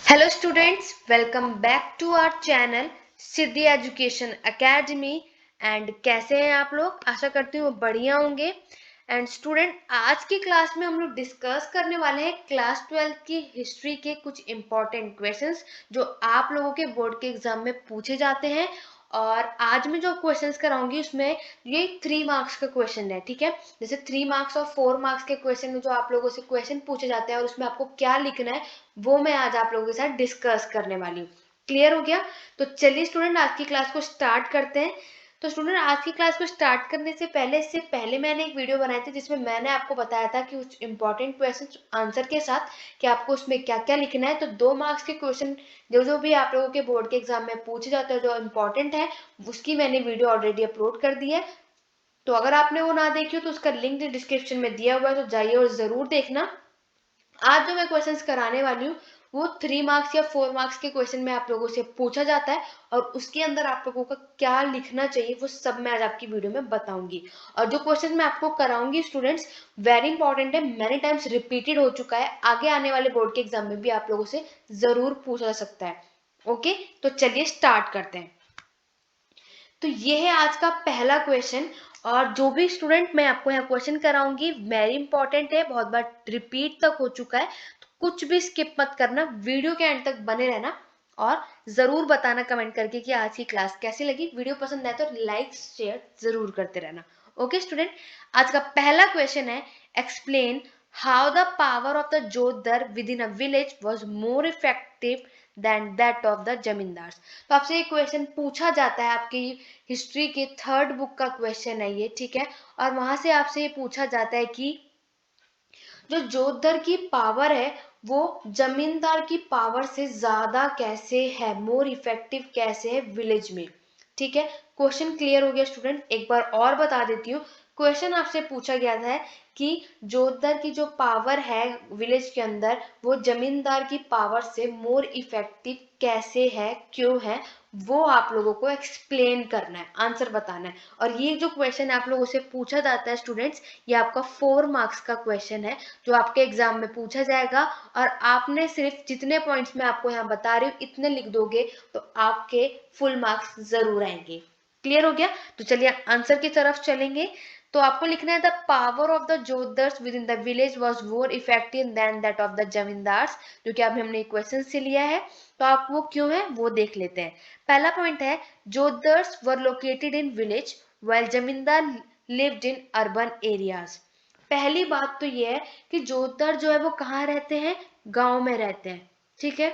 Hello students, welcome back to our channel Siddhi Education Academy. And कैसे हैं आप लोग? आशा करती हूँ बढ़िया होंगे। एंड स्टूडेंट, आज की क्लास में हम लोग डिस्कस करने वाले हैं क्लास 12 की हिस्ट्री के कुछ इंपॉर्टेंट क्वेश्चंस जो आप लोगों के बोर्ड के एग्जाम में पूछे जाते हैं। और आज मैं जो क्वेश्चंस कराऊंगी उसमें ये 3 मार्क्स का क्वेश्चन है, ठीक है। जैसे 3 मार्क्स और 4 मार्क्स के क्वेश्चन में जो आप लोगों से क्वेश्चन पूछे जाते हैं और उसमें आपको क्या लिखना है वो मैं आज आप लोगों के साथ डिस्कस करने वाली हूँ। क्लियर हो गया? तो चलिए स्टूडेंट, आज की क्लास को स्टार्ट करते हैं। तो स्टूडेंट, आज की क्लास को स्टार्ट करने से पहले मैंने एक वीडियो बनाई थी जिसमें मैंने आपको बताया था कि कुछ इंपॉर्टेंट क्वेश्चन आंसर के साथ कि आपको उसमें क्या क्या लिखना है। तो 2 मार्क्स के क्वेश्चन जो जो भी आप लोगों के बोर्ड के एग्जाम में पूछे जाते हैं जो इंपॉर्टेंट है उसकी मैंने वीडियो ऑलरेडी अपलोड कर दी है। तो अगर आपने वो ना देखी हो तो उसका लिंक डिस्क्रिप्शन में दिया हुआ है, तो जाइए और जरूर देखना। आज जो मैं क्वेश्चंस कराने वाली हूँ वो 3 मार्क्स या 4 मार्क्स के क्वेश्चन में आप लोगों से पूछा जाता है और उसके अंदर आप लोगों का क्या लिखना चाहिए वो सब मैं आज आपकी वीडियो में बताऊंगी। और जो क्वेश्चन मैं आपको कराऊंगी स्टूडेंट्स, वेरी इंपॉर्टेंट है, मेनी टाइम्स रिपीटेड हो चुका है, आगे आने वाले बोर्ड के एग्जाम में भी आप लोगों से जरूर पूछा जा सकता है। ओके, तो चलिए स्टार्ट करते हैं। तो ये है आज का पहला क्वेश्चन। और जो भी स्टूडेंट मैं आपको यहाँ क्वेश्चन कराऊंगी वेरी इंपॉर्टेंट है, बहुत बार रिपीट तक हो चुका है, तो कुछ भी स्किप मत करना, वीडियो के एंड तक बने रहना और जरूर बताना कमेंट करके कि आज की क्लास कैसी लगी। वीडियो पसंद आए तो लाइक शेयर जरूर करते रहना। ओके स्टूडेंट, आज का पहला क्वेश्चन है, explain how the power of the jotedar within a village was more effective than that of the zamindars. तो आपसे ये क्वेश्चन पूछा जाता है, आपकी हिस्ट्री के 3rd बुक का क्वेश्चन है ये, ठीक है। और वहां से आपसे ये पूछा जाता है कि जो जोतदार की पावर है वो जमींदार की पावर से ज्यादा कैसे है, मोर इफेक्टिव कैसे है विलेज में। ठीक है, क्वेश्चन क्लियर हो गया स्टूडेंट? एक बार और बता देती हूँ। क्वेश्चन आपसे पूछा गया था कि जोतदार की जो पावर है विलेज के अंदर वो जमींदार की पावर से मोर इफेक्टिव कैसे है, क्यों है, वो आप लोगों को एक्सप्लेन करना है, आंसर बताना है। और ये जो क्वेश्चन आप लोगों से पूछा जाता है स्टूडेंट्स, ये आपका 4 मार्क्स का क्वेश्चन है जो आपके एग्जाम में पूछा जाएगा। और आपने सिर्फ जितने पॉइंट्स मैं आपको यहाँ बता रही हूँ इतने लिख दोगे तो आपके फुल मार्क्स जरूर आएंगे। क्लियर हो गया? तो चलिए आंसर की तरफ चलेंगे। तो आपको लिखना है the power of the jotedars within the village was more effective than that of the zamindars, जो कि अभी हमने क्वेश्चन से लिया है। तो आप वो क्यों है वो देख लेते हैं। पहला पॉइंट है, जोतदार्स वर लोकेटेड इन विलेज while जमींदार लिव्ड इन अर्बन एरियाज। पहली बात तो ये है कि जोतदार जो है वो कहाँ रहते हैं, गांव में रहते हैं, ठीक है।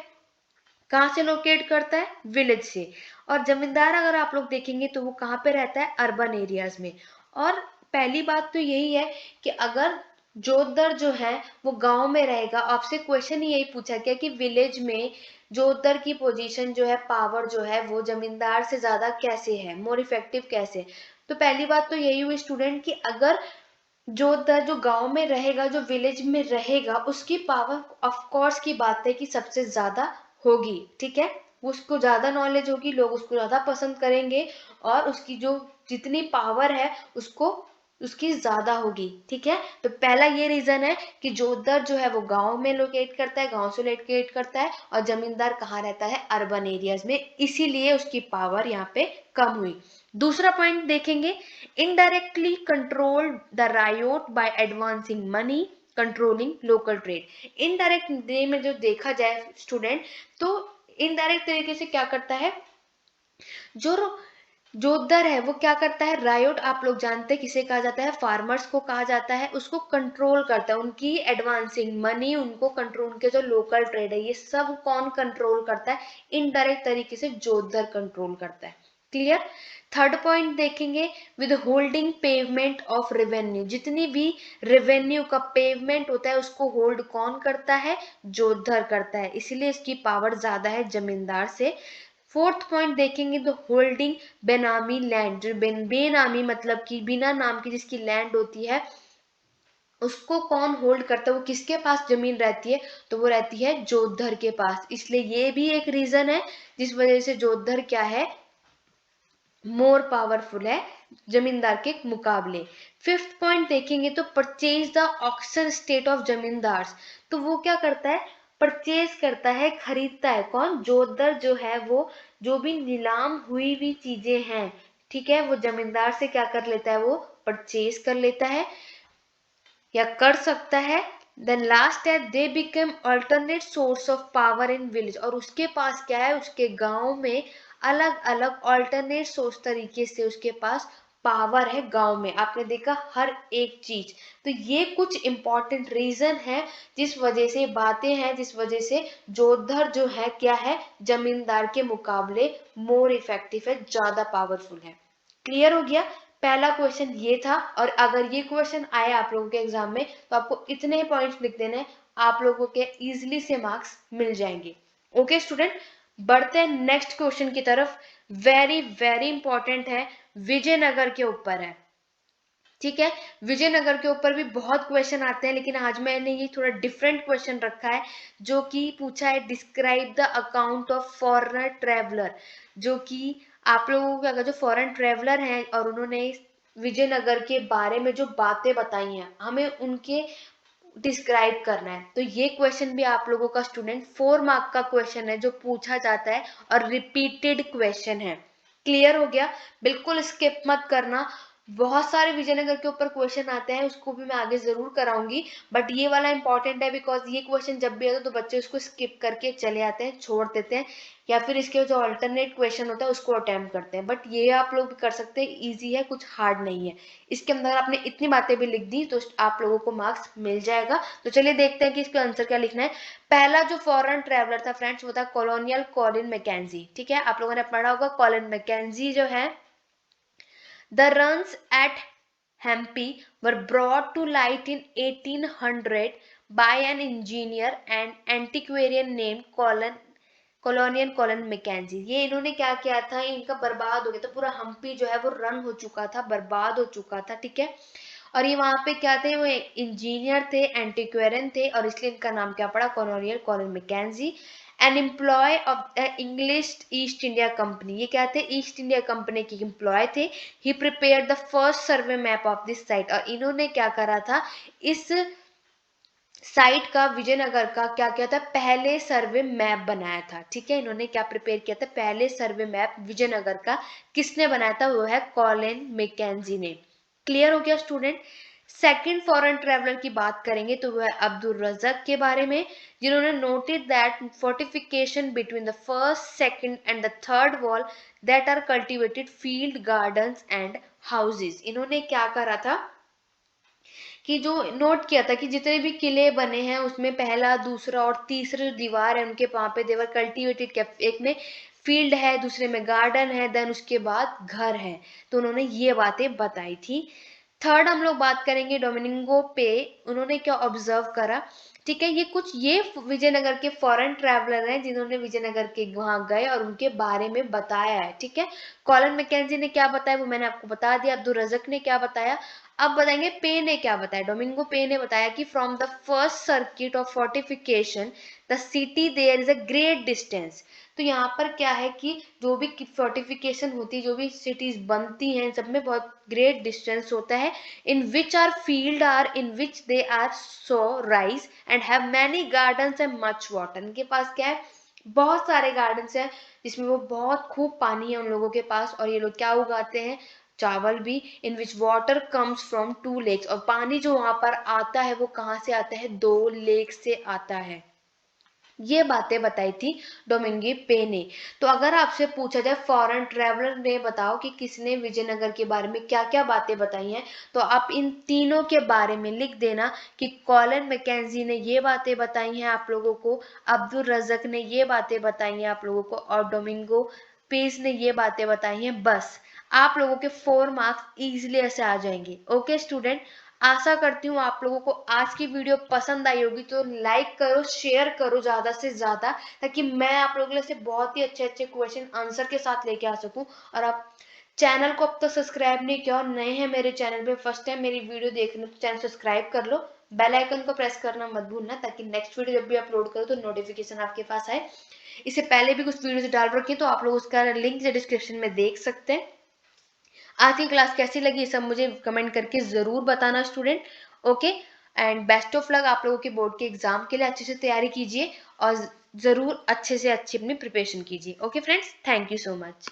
कहाँ से लोकेट करता है, विलेज से। और जमींदार अगर आप लोग देखेंगे तो वो कहाँ पे रहता है, अर्बन एरियाज में। और पहली बात तो यही है कि अगर जोतदार जो है वो गांव में रहेगा, आपसे क्वेश्चन ही यही पूछा गया कि विलेज में जोतदार की पोजीशन जो है, पावर जो है वो जमींदार से ज्यादा कैसे है, मोर इफेक्टिव कैसे। तो पहली बात तो यही हुई स्टूडेंट कि अगर जोतदार जो गांव में रहेगा, जो विलेज में रहेगा, उसकी पावर ऑफ कोर्स की बात है कि सबसे ज्यादा होगी, ठीक है। उसको ज्यादा नॉलेज होगी, लोग उसको ज्यादा पसंद करेंगे और उसकी जो जितनी पावर है उसको उसकी ज्यादा होगी, ठीक है। तो पहला ये रीजन है कि जोतदार जो है वो गांव में लोकेट करता है, गांव से लोकेट करता है, और जमींदार कहाँ रहता है, अर्बन एरियाज में, इसीलिए उसकी पावर यहाँ पे कम हुई। दूसरा पॉइंट देखेंगे, indirectly controlled the riot by advancing money, controlling local trade. Indirect way में जो देखा जाए स्टूडेंट, तो इनडायरेक्ट तरीके से क्या करता है, जो जोतदार है वो क्या करता है, रायोट आप लोग जानते हैं किसे कहा जाता है, फार्मर्स को कहा जाता है, उसको कंट्रोल करता है, उनकी एडवांसिंग मनी, उनको कंट्रोल, उनके जो लोकल ट्रेड है ये सब कौन कंट्रोल करता है, इनडायरेक्ट तरीके से जोतदार कंट्रोल करता है। क्लियर? थर्ड पॉइंट देखेंगे, with holding pavement of revenue, जितनी भी रेवेन्यू का पेवमेंट होता है उसको होल्ड कौन करता है, जोतदार करता है, इसलिए इसकी पावर ज्यादा है जमींदार से। फोर्थ पॉइंट देखेंगे तो होल्डिंग बेनामी लैंड, जो बेनामी मतलब कि बिना नाम की जिसकी लैंड होती है उसको कौन होल्ड करता है, वो किसके पास जमीन रहती है, तो वो रहती है जोतधर के पास। इसलिए ये भी एक रीजन है जिस वजह से जोतधर क्या है, मोर पावरफुल है जमींदार के मुकाबले। फिफ्थ पॉइंट देखेंगे तो purchase the auction state of zamindars, तो वो क्या करता है, परचेज करता है, खरीदता है। कौन? जोतदार जो है वो जो भी नीलाम हुई हुई चीजें हैं, ठीक है, वो जमींदार से क्या कर लेता है? वो परचेज कर लेता है या कर सकता है। देन लास्ट है they become alternate source of power in village, और उसके पास क्या है? उसके गांव में अलग अलग अल्टरनेट सोर्स तरीके से उसके पास पावर है गांव में। आपने देखा हर एक चीज। तो ये कुछ इंपॉर्टेंट रीजन है जिस वजह से बातें हैं, जिस वजह से जोधर जो है क्या है? जमींदार के मुकाबले मोर इफेक्टिव है, ज्यादा पावरफुल है। क्लियर हो गया? पहला क्वेश्चन ये था। और अगर ये क्वेश्चन आया आप लोगों के एग्जाम में तो आपको इतने पॉइंट्स लिख देने, आप लोगों के इजीली से मार्क्स मिल जाएंगे। ओके स्टूडेंट, बढ़ते हैं नेक्स्ट क्वेश्चन की तरफ। वेरी वेरी इंपॉर्टेंट है, विजयनगर के ऊपर है। ठीक है, विजयनगर के ऊपर भी बहुत क्वेश्चन आते हैं, लेकिन आज मैंने ये थोड़ा डिफरेंट क्वेश्चन रखा है जो कि पूछा है describe the account of foreigner traveller. जो कि आप लोगों को अगर जो फॉरेन ट्रेवलर हैं और उन्होंने विजयनगर के बारे में जो बातें बताई हैं, हमें उनके डिस्क्राइब करना है। तो ये क्वेश्चन भी आप लोगों का स्टूडेंट 4 मार्क का क्वेश्चन है जो पूछा जाता है और रिपीटेड क्वेश्चन है। क्लियर हो गया? बिल्कुल स्किप मत करना। बहुत सारे विजयनगर के ऊपर क्वेश्चन आते हैं, उसको भी मैं आगे जरूर कराऊंगी, बट ये वाला इंपॉर्टेंट है बिकॉज ये क्वेश्चन जब भी आता है तो बच्चे उसको स्किप करके चले आते हैं, छोड़ देते हैं, या फिर इसके जो अल्टरनेट क्वेश्चन होता है उसको अटेम्प्ट करते हैं। बट ये आप लोग भी कर सकते हैं, इजी है, कुछ हार्ड नहीं है। इसके अंदर आपने इतनी बातें भी लिख दी तो आप लोगों को मार्क्स मिल जाएगा। तो चलिए देखते हैं कि इसका आंसर क्या लिखना है। पहला जो फॉरेन ट्रेवलर था फ्रेंड्स वो था कॉलोनियल कॉलिन मैकेंजी। ठीक है, आप लोगों ने पढ़ा होगा कॉलिन मैकेंजी जो है। The runs at Hampi were brought to light in 1800 by an engineer and antiquarian named colonial Colin Mackenzie. ये इन्होंने क्या किया था? इनका बर्बाद हो गया था, पूरा हम्पी जो है वो रन हो चुका था, बर्बाद हो चुका था। ठीक है, और ये वहां पे क्या थे? वो इंजीनियर थे, एंटिक्वेरियन थे, और इसलिए इनका नाम क्या पड़ा? Colonial Colin Mackenzie. An employee of English East India Company. ये क्या थे? ईस्ट इंडिया कंपनी के एम्प्लॉय थे। He prepared the first survey map of this site, और इन्होंने क्या करा था? इस साइट का, विजयनगर का क्या किया था? पहले सर्वे मैप बनाया था। ठीक है, इन्होंने क्या प्रिपेयर किया था? पहले सर्वे मैप विजयनगर का किसने बनाया था? वो है कॉलिन मैकेंजी ने। क्लियर हो गया स्टूडेंट? सेकंड फॉरेन ट्रेवलर की बात करेंगे तो वह अब्दुल रज़ाक के बारे में, जिन्होंने noted that fortification between the first, second and the third wall that are cultivated field gardens and houses. इन्होंने क्या करा था कि जो नोट किया था कि जितने भी किले बने हैं उसमें पहला, दूसरा और तीसरा जो दीवार है उनके वहां पे देवर कल्टिवेटेड, एक में फील्ड है, दूसरे में गार्डन है, देन उसके बाद घर है। तो उन्होंने ये बातें बताई थी। थर्ड हम लोग बात करेंगे डोमिनिगो पे। उन्होंने क्या ऑब्जर्व करा? ठीक है, ये कुछ ये विजयनगर के फॉरेन ट्रैवलर हैं जिन्होंने विजयनगर के वहां गए और उनके बारे में बताया है। ठीक है, कॉलिन मैकेंजी ने क्या बताया वो मैंने आपको बता दिया। अब्दुल रज़ाक ने क्या बताया अब बताएंगे। पे ने क्या बताया? डोमिंगो पे ने बताया कि from the first circuit of fortification the city there is a great distance. तो यहाँ पर क्या है कि जो भी फोर्टिफिकेशन होती है, जो भी सिटीज बनती हैं, सब में बहुत ग्रेट डिस्टेंस होता है। In which are field are in which they are so rice and have many gardens and much water. इनके पास क्या है? बहुत सारे गार्डन्स हैं जिसमें वो बहुत खूब पानी है उन लोगों के पास, और ये लोग क्या उगाते हैं? चावल भी। In which water comes from 2 lakes, और पानी जो वहां पर आता है वो कहाँ से आता है? 2 लेक से आता है। ये बातें बताई थी डोमिंगे पे ने। तो अगर आपसे पूछा जाए फॉरेन ट्रेवलर ने बताओ कि किसने विजयनगर के बारे में क्या क्या बातें बताई हैं, तो आप इन तीनों के बारे में लिख देना कि कॉलिन मैकेंजी ने ये बातें बताई हैं आप लोगों को, अब्दुल रज़ाक ने ये बातें बताई हैं आप लोगों को, और डोमिंगो पेज ने ये बातें बताई हैं। बस आप लोगों के 4 मार्क्स इजीली ऐसे आ जाएंगे। ओके स्टूडेंट, आशा करती हूँ आप लोगों को आज की वीडियो पसंद आई होगी। तो लाइक करो, शेयर करो ज्यादा से ज्यादा, ताकि मैं आप लोगों के लिए से बहुत ही अच्छे अच्छे क्वेश्चन आंसर के साथ लेके आ सकूं। और आप चैनल को अब तक सब्सक्राइब नहीं किया और नए हैं मेरे चैनल पे, फर्स्ट टाइम मेरी वीडियो देख रहे हो तो चैनल सब्सक्राइब कर लो, बेल आइकन को प्रेस करना मत भूलना, ताकि नेक्स्ट वीडियो जब भी अपलोड करो तो नोटिफिकेशन आपके पास आए। इससे पहले भी कुछ वीडियोस डाल रखी है तो आप लोग उसका लिंक डिस्क्रिप्शन में देख सकते हैं। आज की क्लास कैसी लगी सब मुझे कमेंट करके जरूर बताना student. Okay, and best of luck आप लोगों के बोर्ड के एग्जाम के लिए। अच्छे से तैयारी कीजिए और ज़रूर अच्छे से अच्छी अपनी प्रिपरेशन कीजिए। Okay friends, thank you so much.